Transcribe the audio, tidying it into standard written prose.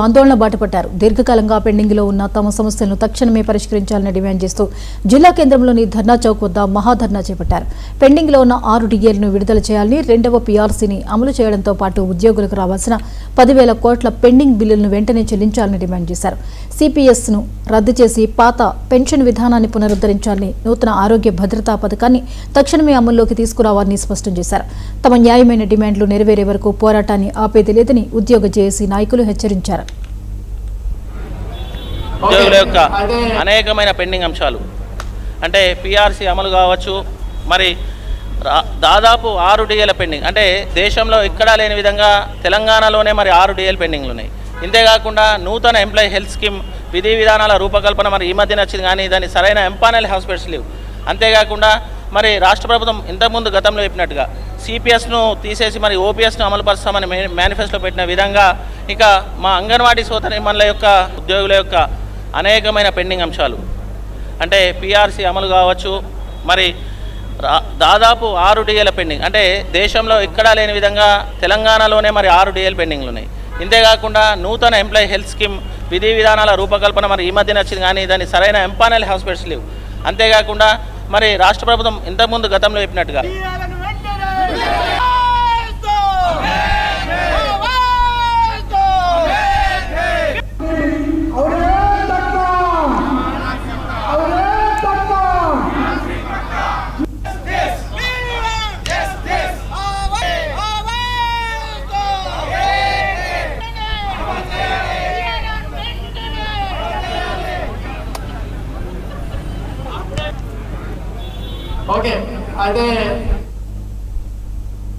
ఆందోళన బాటపట్టారు. దీర్ఘకాలంగా పెండింగ్లో ఉన్న తమ సమస్యలను తక్షణమే పరిష్కరించాలని డిమాండ్ చేస్తూ జిల్లా కేంద్రంలోని ధర్నా చౌక్ వద్ద మహాధర్నా చేపట్టారు. పెండింగ్లో ఉన్న 6 డిఏలను విడుదల చేయాలని, 2వ పీఆర్సీని అమలు చేయడంతో పాటు ఉద్యోగులకు రావాల్సిన 10,000 కోట్ల పెండింగ్ బిల్లులను వెంటనే చెల్లించాలని డిమాండ్ చేశారు. సిపిఎస్ను రద్దు చేసి పాత పెన్షన్ విధానాన్ని పునరుద్ధరించాలని, నూతన ఆరోగ్య భద్రతా పథకాన్ని తక్షణమే అమల్లోకి తీసుకురావాలని స్పష్టం చేశారు. తమ న్యాయమైన డిమాండ్లు నెరవేరే వరకు పోరాటాన్ని ఆపేది లేదని ఉద్యోగ జేఏసీ నాయకులు హెచ్చరించారు. ఉద్యోగుల యొక్క అనేకమైన పెండింగ్ అంశాలు అంటే పీఆర్సీ అమలు కావచ్చు, మరి దాదాపు 6 డిఏల పెండింగ్, అంటే దేశంలో ఎక్కడా లేని విధంగా తెలంగాణలోనే మరి 6 డిఏలు పెండింగ్లు ఉన్నాయి. ఇంతేకాకుండా నూతన ఎంప్లాయీ హెల్త్ స్కీమ్ విధి విధానాల రూపకల్పన మరి ఈ మధ్యన వచ్చింది, కానీ దాని సరైన ఎంపానల్ హాస్పిటల్స్ లేవు. అంతేకాకుండా మరి రాష్ట్ర ప్రభుత్వం ఇంతకుముందు గతంలో చెప్పినట్టుగా సిపిఎస్ను తీసేసి మరి ఓపీఎస్ను అమలుపరుస్తామని మేనిఫెస్టోలో పెట్టిన విధంగా ఇక మా అంగన్వాడీ సోదరీమణుల యొక్క ఉద్యోగుల యొక్క అనేకమైన పెండింగ్ అంశాలు అంటే పీఆర్సీ అమలు కావచ్చు, మరి దాదాపు 6 డిఏల పెండింగ్, అంటే దేశంలో ఎక్కడా లేని విధంగా తెలంగాణలోనే మరి 6 డిఏలు పెండింగ్లు ఉన్నాయి. ఇంతేకాకుండా నూతన ఎంప్లాయీ హెల్త్ స్కీమ్ విధి విధానాల రూపకల్పన మరి ఈ మధ్యన వచ్చింది, కానీ దాని సరైన ఎంపానల్ హాస్పిటల్స్ లేవు. అంతేకాకుండా మరి రాష్ట్ర ప్రభుత్వం ఇంతకుముందు గతంలో చెప్పినట్టుగా ఓకే, అయితే